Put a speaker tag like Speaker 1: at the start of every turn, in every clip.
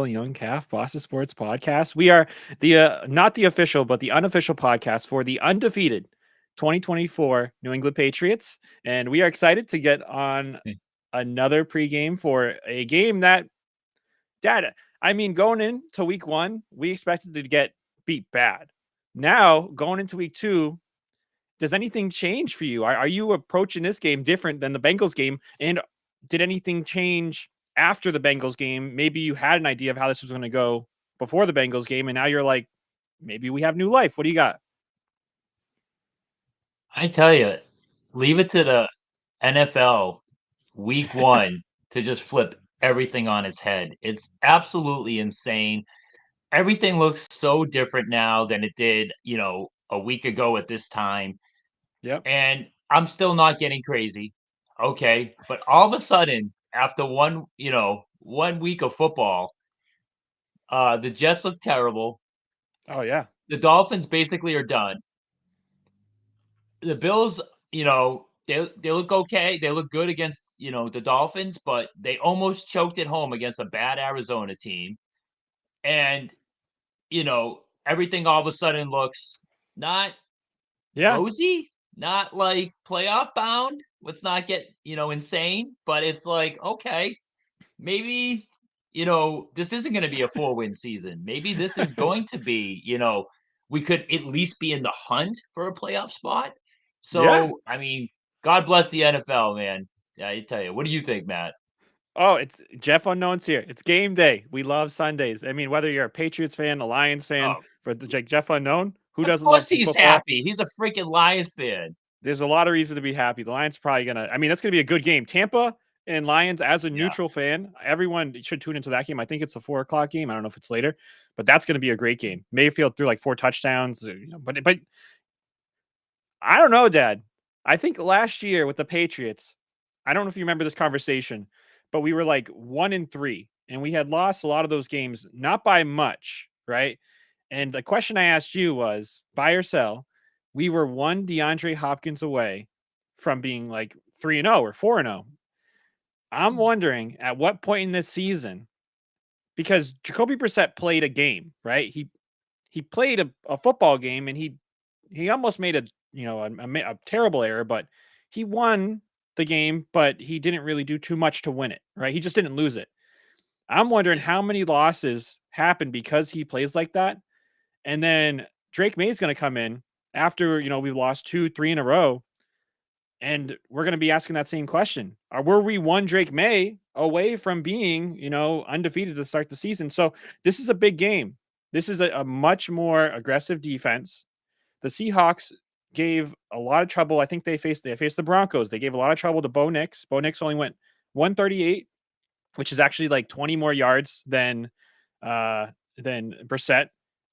Speaker 1: Kyle Young Calf, Boston Sports Podcast. We are the not the official, but the unofficial podcast for the undefeated 2024 New England Patriots, and we are excited to get on another pregame for a game that, Dad. I mean, going into Week 1, we expected to get beat bad. Now going into Week 2, does anything change for you? Are you approaching this game different than the Bengals game? And did anything change after the Bengals game? Maybe you had an idea of how this was going to go before the Bengals game, and now you're like, maybe we have new life. What do you got?
Speaker 2: I tell you, leave it to the NFL week 1 to just flip everything on its head. It's absolutely insane. Everything looks so different now than it did, a week ago at this time.
Speaker 1: Yep.
Speaker 2: And I'm still not getting crazy. Okay. But all of a sudden, after one week of football, the Jets look terrible.
Speaker 1: Oh yeah.
Speaker 2: The Dolphins basically are done. The Bills, they look okay. They look good against, the Dolphins, but they almost choked at home against a bad Arizona team. And, everything all of a sudden looks not
Speaker 1: Yeah.
Speaker 2: rosy, not like playoff bound. Let's not get, insane, but it's like, okay, maybe, this isn't going to be a 4-win season. Maybe this is going to be, we could at least be in the hunt for a playoff spot.
Speaker 1: Yeah.
Speaker 2: So, I mean, God bless the NFL, man. Yeah, I tell you. What do you think, Matt?
Speaker 1: Oh, it's Jeff Unknown's here. It's game day. We love Sundays. I mean, whether you're a Patriots fan, a Lions fan,
Speaker 2: Oh,
Speaker 1: for Jeff Unknown, who
Speaker 2: of
Speaker 1: doesn't love
Speaker 2: course
Speaker 1: some
Speaker 2: he's
Speaker 1: football?
Speaker 2: happy. He's a freaking Lions fan.
Speaker 1: There's a lot of reason to be happy. The Lions are probably gonna. I mean, that's gonna be a good game. Tampa and Lions. As a
Speaker 2: Yeah.
Speaker 1: neutral fan, everyone should tune into that game. I think it's the 4 o'clock game. I don't know if it's later, but that's gonna be a great game. Mayfield threw like 4 touchdowns. But I don't know, Dad. I think last year with the Patriots, I don't know if you remember this conversation, but we were like 1-3, and we had lost a lot of those games, not by much, right? And the question I asked you was, buy or sell? We were one DeAndre Hopkins away from being like 3-0 or 4-0. I'm wondering at what point in this season, because Jacoby Brissett played a game, right? He played a football game, and he almost made a terrible error, but he won the game, but he didn't really do too much to win it, right? He just didn't lose it. I'm wondering how many losses happen because he plays like that. And then Drake May is going to come in after, we've lost 2, 3 in a row. And we're going to be asking that same question. Were we one Drake May away from being, undefeated to start the season? So this is a big game. This is a much more aggressive defense. The Seahawks gave a lot of trouble. I think they faced the Broncos. They gave a lot of trouble to Bo Nix. Bo Nix only went 138, which is actually like 20 more yards than Brissett,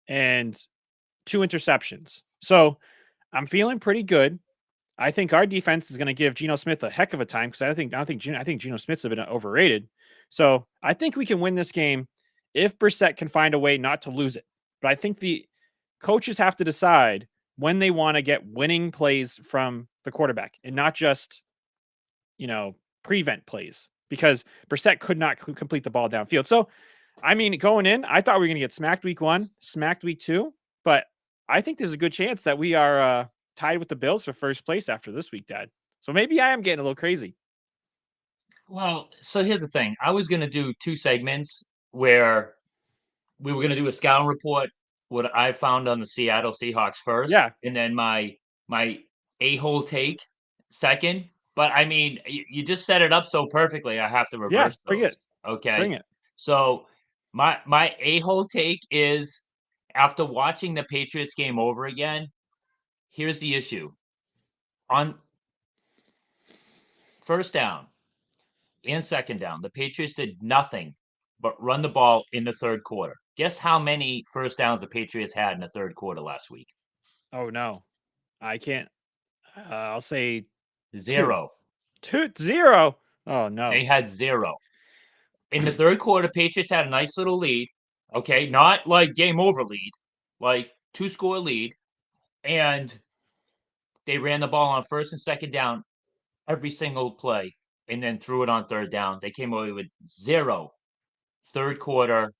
Speaker 1: and 2 interceptions. So I'm feeling pretty good. I think our defense is going to give Geno Smith a heck of a time because I think Geno Smith's a bit overrated. So I think we can win this game if Brissett can find a way not to lose it. But I think the coaches have to decide when they want to get winning plays from the quarterback and not just, prevent plays, because Brissett could not complete the ball downfield. So, I mean, going in, I thought we were going to get smacked week 1, smacked week 2, but I think there's a good chance that we are tied with the Bills for first place after this week, Dad. So maybe I am getting a little crazy.
Speaker 2: Well, so here's the thing. I was going to do 2 segments where we were going to do a scouting report, what I found on the Seattle Seahawks first,
Speaker 1: Yeah,
Speaker 2: and then my a-hole take second. But I mean, you just set it up so perfectly. I have to
Speaker 1: yeah,
Speaker 2: reverse
Speaker 1: bring it,
Speaker 2: those. Okay.
Speaker 1: bring it.
Speaker 2: So my a-hole take is, after watching the Patriots game over again, here's the issue. On first down and second down, the Patriots did nothing but run the ball in the third quarter. Guess how many first downs the Patriots had in the third quarter last week?
Speaker 1: Oh no, I can't. I'll say two,
Speaker 2: Zero.
Speaker 1: 0. Oh no.
Speaker 2: They had zero. In the third quarter, Patriots had a nice little lead. Okay, not like game over lead, like 2-score lead. And they ran the ball on first and second down every single play, and then threw it on third down. They came away with zero third quarter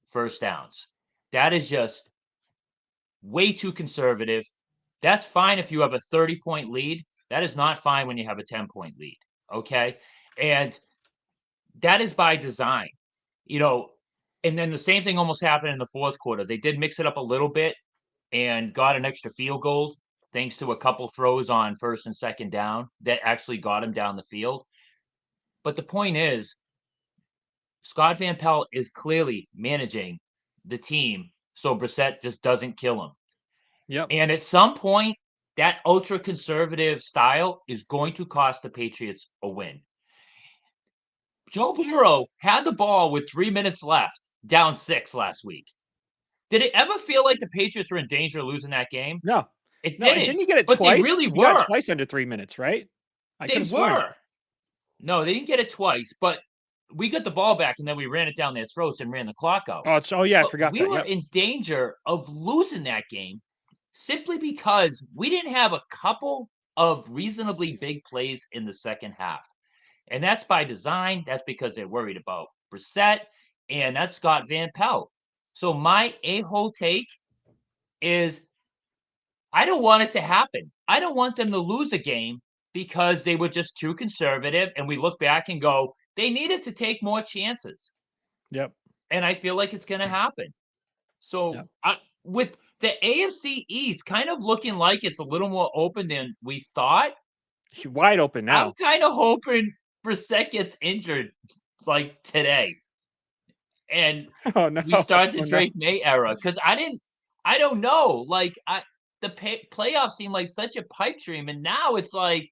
Speaker 2: first downs. That is just way too conservative. That's fine if you have a 30-point lead. That is not fine when you have a 10-point lead. Okay. And that is by design, you know. And then the same thing almost happened in the fourth quarter. They did mix it up a little bit and got an extra field goal thanks to a couple throws on first and second down that actually got him down the field. But the point is, Scott Van Pelt is clearly managing the team so Brissett just doesn't kill him.
Speaker 1: Yep.
Speaker 2: And at some point, that ultra conservative style is going to cost the Patriots a win. Joe Burrow had the ball with 3 minutes left, down 6 last week. Did it ever feel like the Patriots were in danger of losing that game?
Speaker 1: No.
Speaker 2: It
Speaker 1: No, and
Speaker 2: didn't,
Speaker 1: didn't he get it
Speaker 2: but they
Speaker 1: twice?
Speaker 2: really
Speaker 1: He got it
Speaker 2: were.
Speaker 1: twice under 3 minutes, right? I could
Speaker 2: They
Speaker 1: have sworn.
Speaker 2: were. No, they didn't get it twice, but we got the ball back and then we ran it down their throats and ran the clock out.
Speaker 1: Oh yeah, I
Speaker 2: But
Speaker 1: forgot
Speaker 2: we
Speaker 1: that.
Speaker 2: were
Speaker 1: Yep.
Speaker 2: in danger of losing that game simply because we didn't have a couple of reasonably big plays in the second half. And that's by design. That's because they're worried about Brissett, and that's Scott Van Pelt. So my a-hole take is I don't want it to happen. I don't want them to lose a game because they were just too conservative, and we look back and go, they needed to take more chances.
Speaker 1: Yep.
Speaker 2: And I feel like it's going to happen. So
Speaker 1: Yep.
Speaker 2: with the AFC East kind of looking like it's a little more open than we thought,
Speaker 1: Wide open now.
Speaker 2: I'm kind of hoping Brissett gets injured like today, and
Speaker 1: Oh no.
Speaker 2: we start the
Speaker 1: Oh, no.
Speaker 2: Drake May era. Because I don't know. Like the playoffs seem like such a pipe dream, and now it's like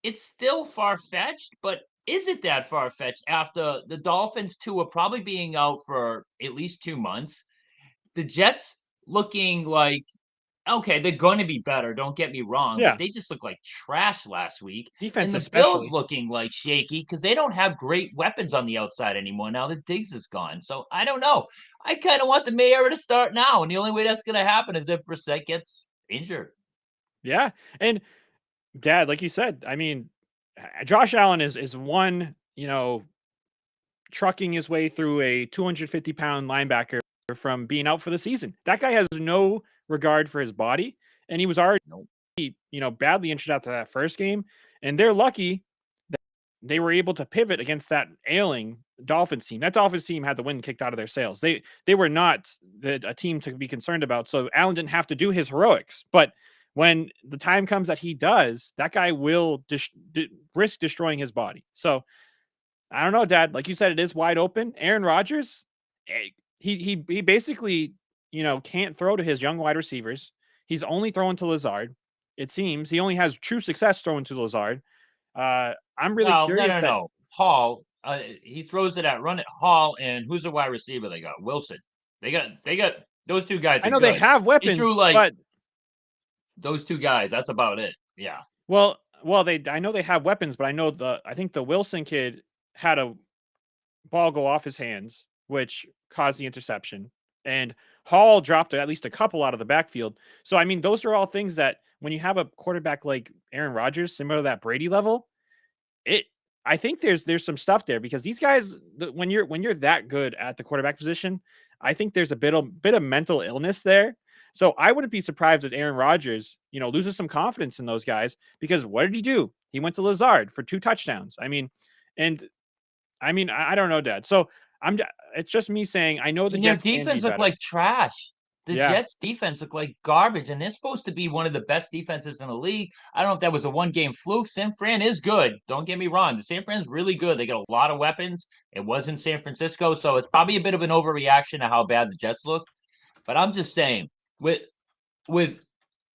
Speaker 2: it's still far fetched, but is it that far fetched after the Dolphins too are probably being out for at least 2 months? The Jets looking like okay, they're going to be better. Don't get me wrong, but
Speaker 1: Yeah.
Speaker 2: they just look like trash last week.
Speaker 1: Defense
Speaker 2: And the Bills
Speaker 1: especially.
Speaker 2: looking like shaky because they don't have great weapons on the outside anymore now that Diggs is gone. So I don't know. I kind of want the May era to start now, and the only way that's going to happen is if Brissett gets injured.
Speaker 1: Yeah. And Dad, like you said, I mean, Josh Allen is one, trucking his way through a 250-pound linebacker from being out for the season. That guy has no regard for his body, and he was already,
Speaker 2: Nope.
Speaker 1: badly injured after that first game. And they're lucky that they were able to pivot against that ailing Dolphins team. That Dolphins team had the wind kicked out of their sails. They were not a team to be concerned about. So Allen didn't have to do his heroics. But when the time comes that he does, that guy will risk destroying his body. So I don't know, Dad. Like you said, it is wide open. Aaron Rodgers, he basically, can't throw to his young wide receivers. He's only throwing to Lazard. It seems he only has true success throwing to Lazard. I'm really
Speaker 2: No, no,
Speaker 1: curious
Speaker 2: no,
Speaker 1: that
Speaker 2: no. Hall, he throws it at run it Hall, and who's the wide receiver they got? Wilson. They got those two guys
Speaker 1: I
Speaker 2: are
Speaker 1: know they
Speaker 2: good.
Speaker 1: have
Speaker 2: He threw
Speaker 1: weapons,
Speaker 2: like
Speaker 1: but
Speaker 2: those two guys. That's about it. Yeah.
Speaker 1: I know they have weapons, but I think the Wilson kid had a ball go off his hands, which caused the interception. And Hall dropped at least a couple out of the backfield. So, I mean, those are all things that when you have a quarterback like Aaron Rodgers, similar to that Brady level, it I think there's some stuff there because these guys, when you're that good at the quarterback position, I think there's a bit of mental illness there. So I wouldn't be surprised if Aaron Rodgers, loses some confidence in those guys because what did he do? He went to Lazard for 2 touchdowns. And I don't know, Dad. So it's just me saying I know the
Speaker 2: And their
Speaker 1: Jets can be
Speaker 2: defense looked
Speaker 1: better.
Speaker 2: like trash. The
Speaker 1: Yeah.
Speaker 2: Jets defense looked like garbage, and they're supposed to be one of the best defenses in the league. I don't know if that was a one-game fluke. San Fran is good. Don't get me wrong. The San Fran's really good. They got a lot of weapons. It was in San Francisco, so it's probably a bit of an overreaction to how bad the Jets look. But I'm just saying, with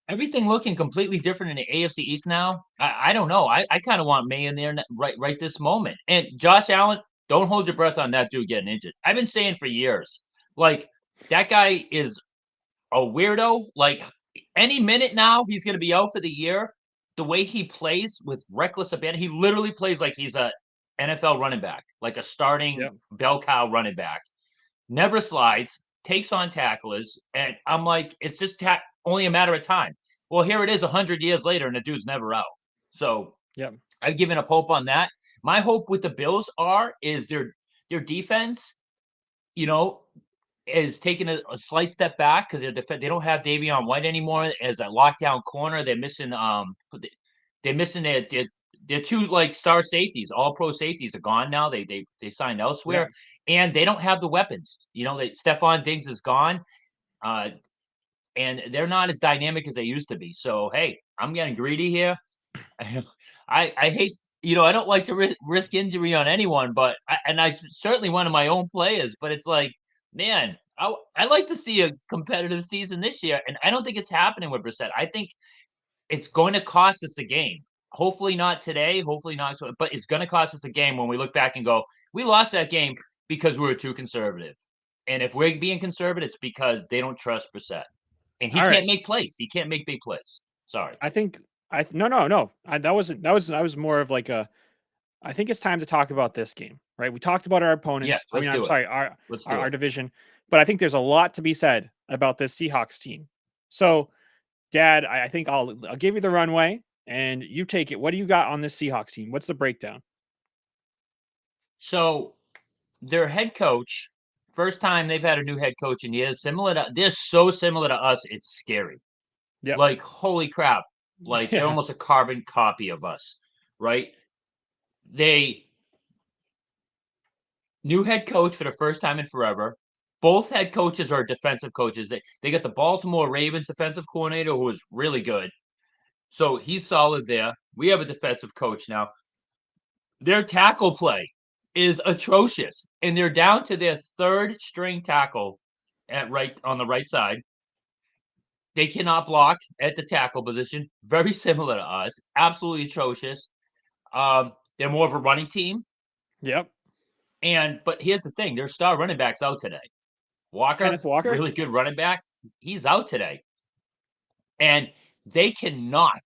Speaker 2: everything looking completely different in the AFC East now, I don't know. I kind of want May in there right this moment. And Josh Allen, don't hold your breath on that dude getting injured. I've been saying for years, like that guy is a weirdo. Like any minute now, he's going to be out for the year. The way he plays with reckless abandon, he literally plays like he's a NFL running back, like a starting
Speaker 1: Yep.
Speaker 2: bell cow running back. Never slides, takes on tacklers, and I'm like, it's just only a matter of time. Well, here it is 100 years later, and the dude's never out. So
Speaker 1: Yep.
Speaker 2: I've given up hope on that. My hope with the Bills is their defense, you know, is taking a slight step back because they don't have Davion White anymore as a lockdown corner. They're missing their two like star safeties, all pro safeties are gone now. They signed
Speaker 1: Yeah.
Speaker 2: elsewhere, and they don't have the weapons. Stephon Diggs is gone, uh, and they're not as dynamic as they used to be. So hey, I'm getting greedy here. I hate I don't like to risk injury on anyone, but I certainly one of my own players. But it's like, man, I like to see a competitive season this year, and I don't think it's happening with Brissett. I think it's going to cost us a game. Hopefully not today. Hopefully not. But it's going to cost us a game when we look back and go, we lost that game because we were too conservative. And if we're being conservative, it's because they don't trust Brissett, and he
Speaker 1: All
Speaker 2: can't
Speaker 1: right.
Speaker 2: make plays. He can't make big plays. Sorry.
Speaker 1: I think no. That was more of like a. I think it's time to talk about this game, right? We talked about our
Speaker 2: Yes,
Speaker 1: opponents. I
Speaker 2: let's
Speaker 1: mean, I'm
Speaker 2: do it.
Speaker 1: sorry,
Speaker 2: Let's do
Speaker 1: our
Speaker 2: it.
Speaker 1: division, but I think there's a lot to be said about this Seahawks team. So, Dad, I think I'll give you the runway and you take it. What do you got on this Seahawks team? What's the breakdown?
Speaker 2: So their head coach, first time they've had a new head coach in years, they're so similar to us, it's scary.
Speaker 1: Yep.
Speaker 2: Like, holy crap. Like they're
Speaker 1: Yeah.
Speaker 2: almost a carbon copy of us, right? They New head coach for the first time in forever. Both head coaches are defensive coaches. They got the Baltimore Ravens defensive coordinator who was really good. So he's solid there. We have a defensive coach now. Their tackle play is atrocious, and they're down to their third string tackle on the right side. They cannot block at the tackle position. Very similar to us. Absolutely atrocious. They're more of a running team.
Speaker 1: Yep.
Speaker 2: But here's the thing: their star running back's out today.
Speaker 1: Kenneth
Speaker 2: Walker,
Speaker 1: Walker.
Speaker 2: really good running back. He's out today, and they cannot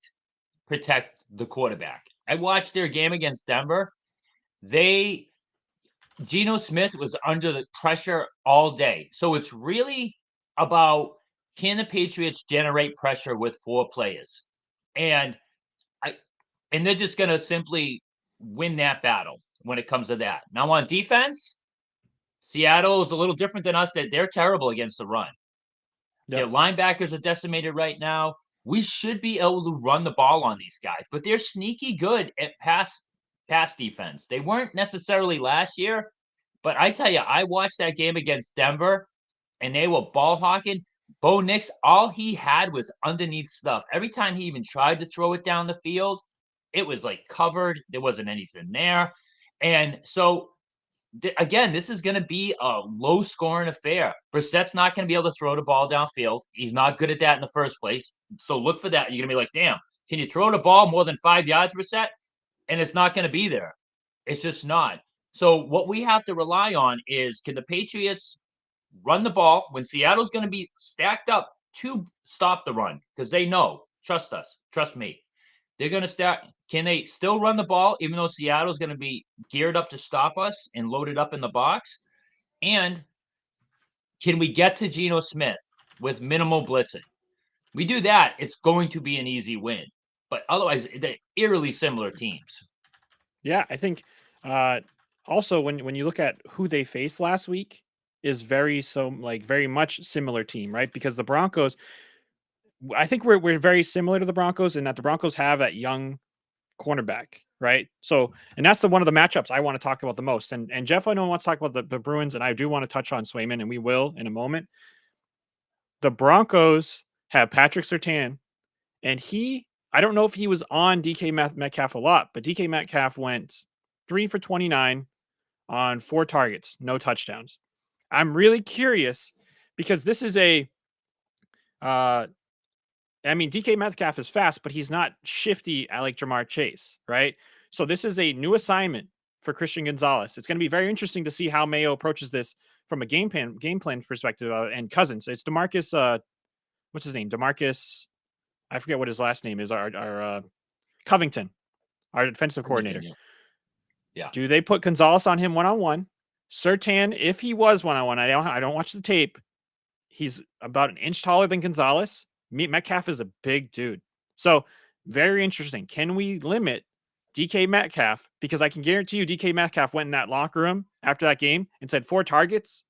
Speaker 2: protect the quarterback. I watched their game against Denver. They Geno Smith was under the pressure all day. So it's really about, can the Patriots generate pressure with four players? And I and they're just gonna simply win that battle when it comes to that. Now on defense, Seattle is a little different than us. That they're terrible against the run. Their
Speaker 1: Yep.
Speaker 2: linebackers are decimated right now. We should be able to run the ball on these guys, but they're sneaky good at pass defense. They weren't necessarily last year, but I tell you, I watched that game against Denver, and they were ball hawking. Bo Nix, all he had was underneath stuff. Every time he even tried to throw it down the field, it was like covered. There wasn't anything there. And so again, this is going to be a low scoring affair. Brissett's not going to be able to throw the ball downfield. He's not good at that in the first place. So look for that. You're going to be like, damn, can you throw the ball more than 5 yards, Brissett? And it's not going to be there. It's just not. So what we have to rely on is, can the Patriots run the ball when Seattle's going to be stacked up to stop the run? Because they know, trust us, trust me. They're going to start. Can they still run the ball even though Seattle's going to be geared up to stop us and loaded up in the box? And can we get to Geno Smith with minimal blitzing? We do that, it's going to be an easy win. But otherwise, they're eerily similar teams.
Speaker 1: Yeah, I think also when you look at who they faced last week is very much similar team, right? Because the Broncos, I think we're very similar to the Broncos in that the Broncos have that young cornerback, right? So, and that's one of the matchups I want to talk about the most. And Jeff, I know wants to talk about the Bruins, and I do want to touch on Swayman, and we will in a moment. The Broncos have Patrick Surtain, and I don't know if he was on DK Metcalf a lot, but DK Metcalf went 3 for 29 on 4 targets, no touchdowns. I'm really curious because this is DK Metcalf is fast, but he's not shifty like Jamar Chase, right? So this is a new assignment for Christian Gonzalez. It's going to be very interesting to see how Mayo approaches this from a game plan perspective. And Cousins, it's Demarcus. What's his name? Demarcus. I forget what his last name is. Our Covington, our defensive coordinator.
Speaker 2: Yeah.
Speaker 1: Do they put Gonzalez on him one-on-one? Surtain, if he was one-on-one, I don't watch the tape. He's about an inch taller than Gonzalez. Metcalf is a big dude. So very interesting. Can we limit DK Metcalf? Because I can guarantee you DK Metcalf went in that locker room after that game and said 4 targets.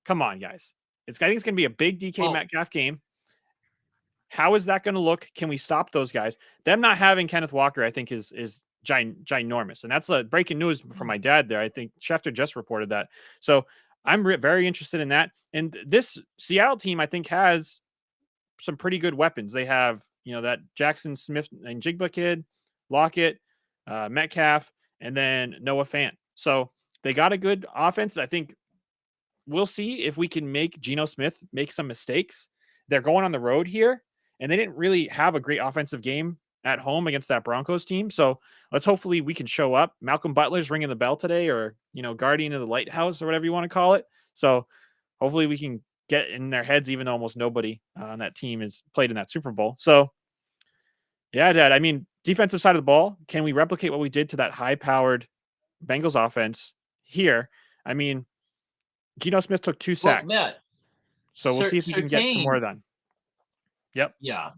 Speaker 1: Come on, guys. I think it's going to be a big DK
Speaker 2: Well,
Speaker 1: Metcalf game. How is that going to look? Can we stop those guys? Them not having Kenneth Walker, I think, is ginormous, and that's breaking news from my dad. There, I think Schefter just reported that. So I'm very interested in that. And this Seattle team, I think, has some pretty good weapons. They have that Jackson Smith and Jigba kid, Lockett, Metcalf, and then Noah Fant. So they got a good offense. I think we'll see if we can make Geno Smith make some mistakes. They're going on the road here, and they didn't really have a great offensive game at home against that Broncos team. So let's hopefully we can show up. Malcolm Butler's ringing the bell today, or guardian of the lighthouse, or whatever you want to call it. So hopefully we can get in their heads, even though almost nobody on that team is played in that Super Bowl. So yeah, Dad. I mean, defensive side of the ball, can we replicate what we did to that high-powered Bengals offense here? I mean, Geno Smith took 2
Speaker 2: well,
Speaker 1: sacks.
Speaker 2: Matt,
Speaker 1: So we'll see if we can get some
Speaker 2: Surtain,
Speaker 1: more done. Yep.
Speaker 2: yeah,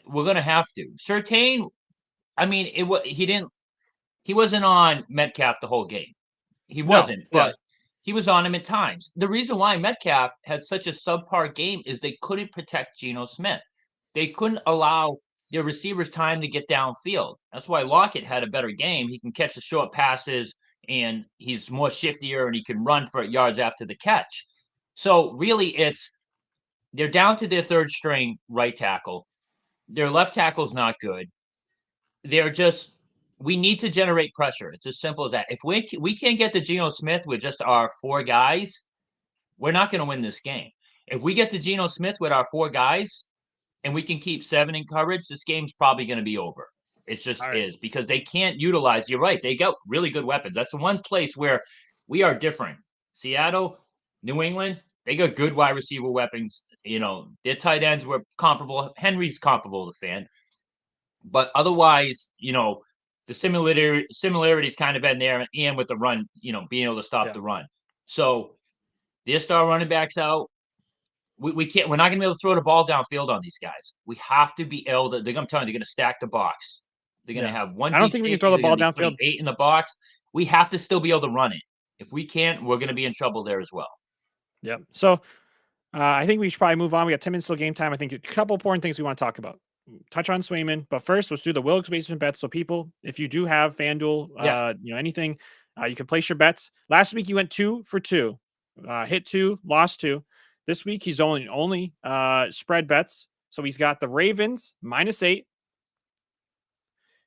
Speaker 2: we're gonna have to. Surtain, I mean, he wasn't on Metcalf the whole game. He
Speaker 1: No.
Speaker 2: wasn't,
Speaker 1: Yeah.
Speaker 2: but he was on him at times. The reason why Metcalf had such a subpar game is they couldn't protect Geno Smith. They couldn't allow their receivers time to get downfield. That's why Lockett had a better game. He can catch the short passes and he's more shiftier and he can run for yards after the catch. So really they're down to their third string right tackle. Their left tackle's not good. They're just we need to generate pressure. It's as simple as that. If we can't get to Geno Smith with just our 4 guys, we're not going to win this game. If we get to Geno Smith with our 4 guys and we can keep 7 in coverage, this game's probably going to be over. It just
Speaker 1: All right.
Speaker 2: is because they can't utilize. You're right. They got really good weapons. That's the one place where we are different. Seattle, New England, they got good wide receiver weapons. Their tight ends were comparable. Henry's comparable to Fan. But otherwise, the similarities kind of in there, and with the run, being able to stop
Speaker 1: Yeah.
Speaker 2: the run. So their star running backs out. We can't. We're not going to be able to throw the ball downfield on these guys. We have to be able to. I'm telling you, they're going to stack the box. They're going to
Speaker 1: Yeah.
Speaker 2: have one
Speaker 1: I don't
Speaker 2: deep
Speaker 1: think we can
Speaker 2: safety.
Speaker 1: throw the
Speaker 2: They're going
Speaker 1: ball
Speaker 2: to be putting
Speaker 1: downfield.
Speaker 2: 8 in the box. We have to still be able to run it. If we can't, we're going to be in trouble there as well.
Speaker 1: Yep. So I think we should probably move on. We got 10 minutes till game time. I think a couple important things we want to talk about. Touch on Swayman, but first let's do the Wilkes basement bets. So people, if you do have FanDuel,
Speaker 2: Yes.
Speaker 1: anything, you can place your bets. Last week you went 2 for 2, hit 2, lost 2. This week he's only spread bets. So he's got the Ravens -8.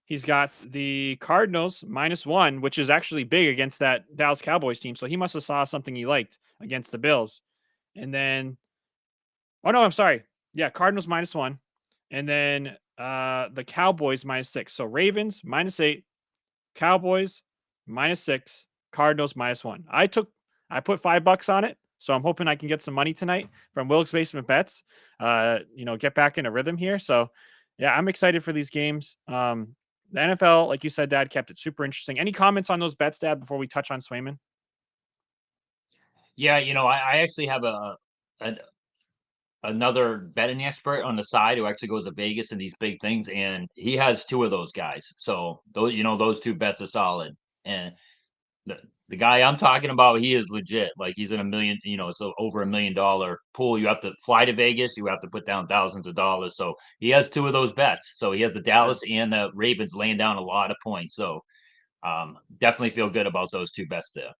Speaker 1: He's got the Cardinals -1, which is actually big against that Dallas Cowboys team. So he must have saw something he liked against the Bills. And then, oh no, I'm sorry. Yeah, Cardinals -1. And then the Cowboys -6. So Ravens -8, Cowboys -6, Cardinals -1. I put $5 on it. So I'm hoping I can get some money tonight from Wilkes Basement Bets. Get back in a rhythm here. So yeah, I'm excited for these games. The NFL, like you said, Dad, kept it super interesting. Any comments on those bets, Dad, before we touch on Swayman?
Speaker 2: Yeah, I actually have another betting expert on the side who actually goes to Vegas and these big things, and he has 2 of those guys. So those 2 bets are solid. And the guy I'm talking about, he is legit. Like he's in a million, it's over $1 million pool. You have to fly to Vegas. You have to put down thousands of dollars. So he has 2 of those bets. So he has the Dallas and the Ravens laying down a lot of points. So definitely feel good about those 2 bets there.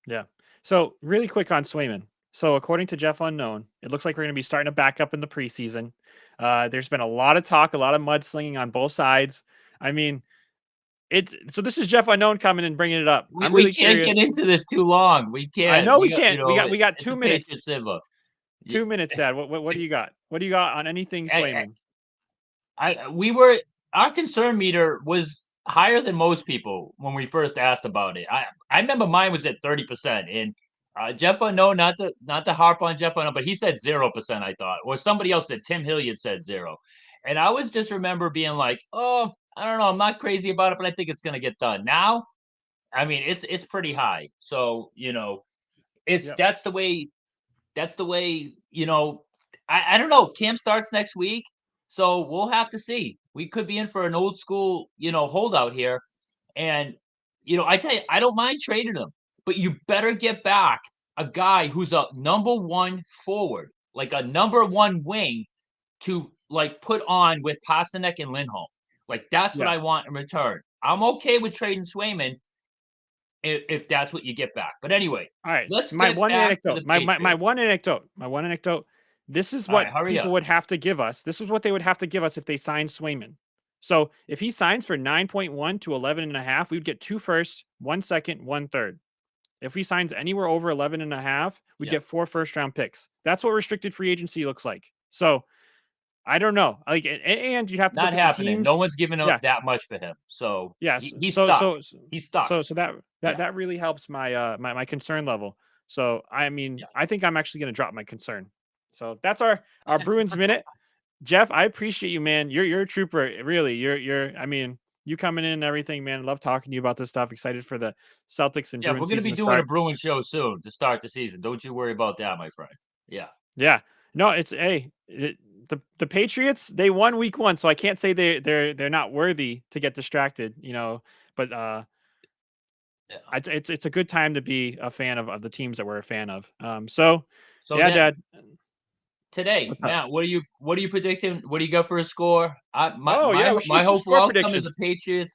Speaker 1: Yeah. So really quick on Swayman. So according to Jeff Unknown, it looks like we're going to be starting to back up in the preseason. There's been a lot of talk, a lot of mudslinging on both sides. I mean, so this is Jeff Unknown coming and bringing it up. I'm
Speaker 2: We
Speaker 1: really
Speaker 2: can't
Speaker 1: curious.
Speaker 2: get into this too long. We
Speaker 1: I
Speaker 2: can't.
Speaker 1: know we
Speaker 2: We got,
Speaker 1: can't. We got
Speaker 2: it's a
Speaker 1: 2 minutes.
Speaker 2: Patriot Siva.
Speaker 1: 2 minutes, Dad. What do you got? What do you got on anything
Speaker 2: I,
Speaker 1: Swayman?
Speaker 2: our concern meter was higher than most people when we first asked about it. I remember mine was at 30%, and Jeff Unknown, not to harp on Jeff Unknown, but he said 0%. I thought, or somebody else said Tim Hilliard said 0, and I was just remember being like, oh, I don't know, I'm not crazy about it, but I think it's gonna get done. Now, I mean, it's pretty high. So it's
Speaker 1: Yep.
Speaker 2: that's the way, I don't know. Camp starts next week, so we'll have to see. We could be in for an old school, holdout here. And, I tell you, I don't mind trading them, but you better get back a guy who's a number one forward, like a number one wing, to like put on with Pasternak and Lindholm. Like that's what
Speaker 1: Yeah.
Speaker 2: I want in return. I'm okay with trading Swayman if that's what you get back. But anyway,
Speaker 1: All right.
Speaker 2: let's
Speaker 1: My
Speaker 2: get
Speaker 1: one
Speaker 2: back to
Speaker 1: anecdote.
Speaker 2: the
Speaker 1: My
Speaker 2: Patriots.
Speaker 1: one anecdote. My one anecdote. This is
Speaker 2: All right,
Speaker 1: what
Speaker 2: hurry
Speaker 1: people
Speaker 2: up.
Speaker 1: would have to give us. This is what they would have to give us if they signed Swayman. So if he signs for 9.1 to 11.5, we would get 2 firsts, 1 second, 1 third. If he signs anywhere over 11.5, we'd
Speaker 2: Yeah,
Speaker 1: get 4 first round picks. That's what restricted free agency looks like. So I don't know. Like, and you have to
Speaker 2: not
Speaker 1: look at the
Speaker 2: happening. No
Speaker 1: teams.
Speaker 2: one's giving up
Speaker 1: Yeah.
Speaker 2: that much for him. So
Speaker 1: Yes.
Speaker 2: he's stuck. He's stuck.
Speaker 1: So that
Speaker 2: Yeah,
Speaker 1: that really helps my my concern level. So I mean,
Speaker 2: yeah.
Speaker 1: I think I'm actually going to drop my concern. So that's our Bruins minute. Jeff, I appreciate you, man. You're a trooper. Really. You're I mean, you coming in and everything, man. Love talking to you about this stuff. Excited for the Celtics and
Speaker 2: Yeah,
Speaker 1: Bruins
Speaker 2: we're gonna
Speaker 1: season
Speaker 2: be
Speaker 1: to
Speaker 2: doing a
Speaker 1: start.
Speaker 2: Bruin show soon to start the season. Don't you worry about that, my friend. Yeah.
Speaker 1: Yeah. No, it's the Patriots, they won week 1, so I can't say they're not worthy to get distracted, but
Speaker 2: Yeah.
Speaker 1: it's a good time to be a fan of the teams that we're a fan of. So
Speaker 2: So
Speaker 1: yeah,
Speaker 2: then
Speaker 1: Dad.
Speaker 2: today,
Speaker 1: What's up?
Speaker 2: Matt, what are you predicting? What do you got for a score? My
Speaker 1: Oh yeah,
Speaker 2: my
Speaker 1: we should do
Speaker 2: my
Speaker 1: some
Speaker 2: hopeful
Speaker 1: score
Speaker 2: outcome is
Speaker 1: predictions.
Speaker 2: the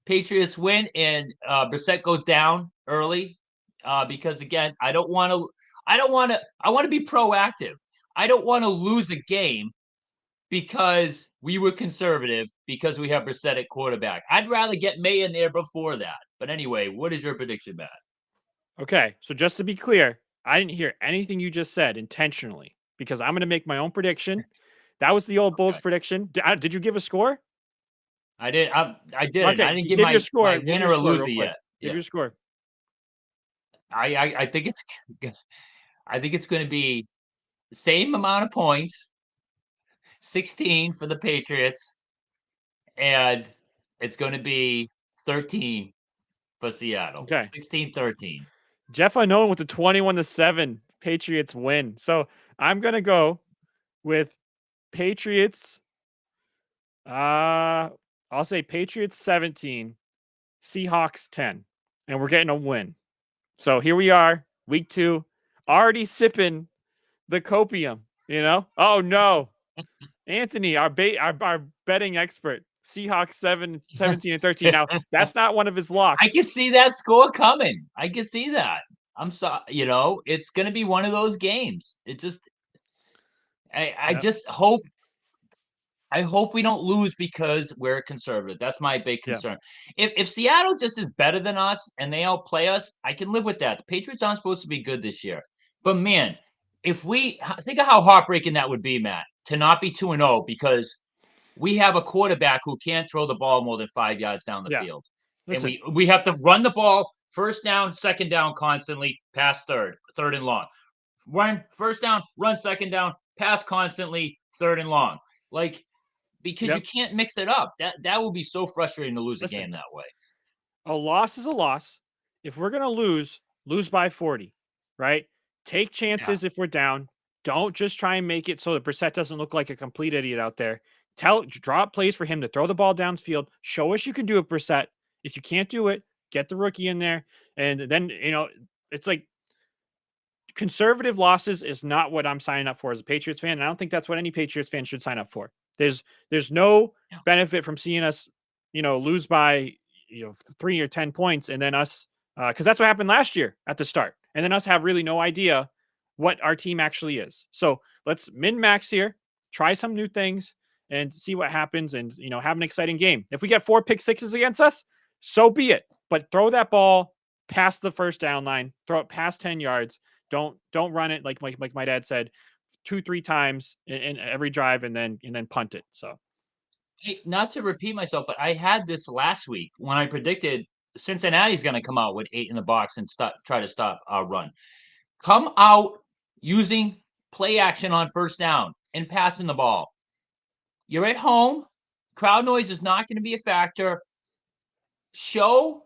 Speaker 2: Patriots win and Brissett goes down early because again, I want to be proactive. I don't want to lose a game because we were conservative because we have Brissett at quarterback. I'd rather get May in there before that. But anyway, what is your prediction, Matt?
Speaker 1: Okay, so just to be clear, I didn't hear anything you just said intentionally because I'm going to make my own prediction. That was the old Bulls
Speaker 2: Okay.
Speaker 1: prediction. Did you give a score?
Speaker 2: I didn't.
Speaker 1: Okay,
Speaker 2: I didn't give
Speaker 1: give your
Speaker 2: my
Speaker 1: score. Give your
Speaker 2: winner or
Speaker 1: score real
Speaker 2: loser
Speaker 1: quick.
Speaker 2: yet.
Speaker 1: Give
Speaker 2: Yeah.
Speaker 1: your score.
Speaker 2: I think it's I think it's going to be the same amount of points, 16 for the Patriots, and it's going to be 13 for Seattle.
Speaker 1: Okay.
Speaker 2: 16-13.
Speaker 1: Jeff Unknown with the 21-7 Patriots win. So I'm gonna go with Patriots. I'll say Patriots 17, Seahawks 10, and we're getting a win. So here we are, week 2, already sipping the copium. Oh no, Anthony, our betting expert, Seahawks 17 and 13. Now that's not one of his
Speaker 2: I
Speaker 1: locks.
Speaker 2: can see that score coming. I can see that. I'm sorry, it's going to be one of those games. I
Speaker 1: Yep.
Speaker 2: just hope we don't lose because we're conservative. That's my big
Speaker 1: Yeah.
Speaker 2: concern. If Seattle just is better than us and they outplay us, I can live with that. The Patriots aren't supposed to be good this year. But man, if we think of how heartbreaking that would be, Matt, to not be 2-0 because we have a quarterback who can't throw the ball more than 5 yards down the
Speaker 1: Yeah.
Speaker 2: field. And
Speaker 1: Listen.
Speaker 2: we have to run the ball first down, second down constantly, pass third and long. Run first down, run second down, pass constantly, third and long. Like because you
Speaker 1: Yep.
Speaker 2: can't mix it up. That would be so frustrating to lose a
Speaker 1: Listen.
Speaker 2: game that way.
Speaker 1: A loss is a loss. If we're gonna lose by 40, right? Take
Speaker 2: Yeah.
Speaker 1: chances if we're down. Don't just try and make it so that Brissett doesn't look like a complete idiot out there. Draw up plays for him to throw the ball downfield. Show us you can do it, Brissett. If you can't do it, get the rookie in there. And then, it's like conservative losses is not what I'm signing up for as a Patriots fan. And I don't think that's what any Patriots fan should sign up for. There's no
Speaker 2: Yeah.
Speaker 1: benefit from seeing us, lose by 3 or 10 points, and then us because that's what happened last year at the start, and then us have really no idea what our team actually is. So let's min max here, try some new things, and see what happens, and have an exciting game. If we get 4 pick sixes against us, so be it. But throw that ball past the first down line, throw it past 10 yards. Don't run it like my dad said 2-3 times in every drive and then punt it. So
Speaker 2: Hey, not to repeat myself, but I had this last week when I predicted Cincinnati's going to come out with 8 in the box and try to stop our run. Come out using play action on first down and passing the ball. You're at home. Crowd noise is not going to be a factor. Show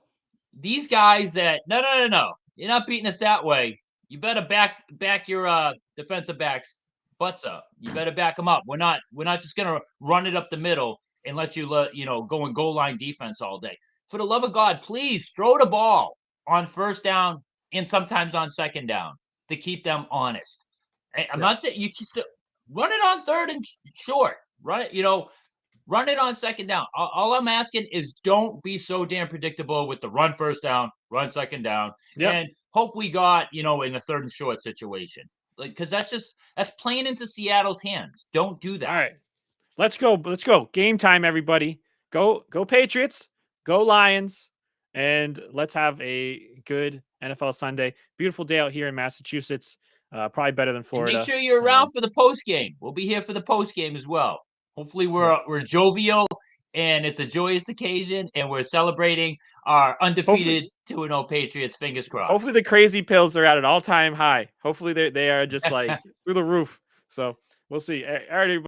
Speaker 2: these guys that no, you're not beating us that way. You better back your defensive backs butts up. You better back them up. We're not just gonna run it up the middle and let you go and goal line defense all day. For the love of God, please throw the ball on first down and sometimes on second down. to keep them honest. I'm
Speaker 1: Yeah.
Speaker 2: not saying you can still run it on third and short, run it, run it on second down. All I'm asking is don't be so damn predictable with the run first down, run second down,
Speaker 1: Yep.
Speaker 2: and hope we got, in a third and short situation. Like, because that's playing into Seattle's hands. Don't do that.
Speaker 1: All right. Let's go. Let's go. Game time, everybody. Go Patriots. Go Lions. And let's have a good NFL Sunday. Beautiful day out here in Massachusetts. Probably better than
Speaker 2: And make
Speaker 1: Florida.
Speaker 2: sure you're around for the post game. We'll be here for the post game as well. Hopefully,
Speaker 1: Yep.
Speaker 2: we're jovial and it's a joyous occasion, and we're celebrating our
Speaker 1: Hopefully,
Speaker 2: undefeated 2-0 Patriots. Fingers crossed.
Speaker 1: hopefully the crazy pills are at an all-time high. Hopefully they are just like through the roof. So we'll see. All right, everybody.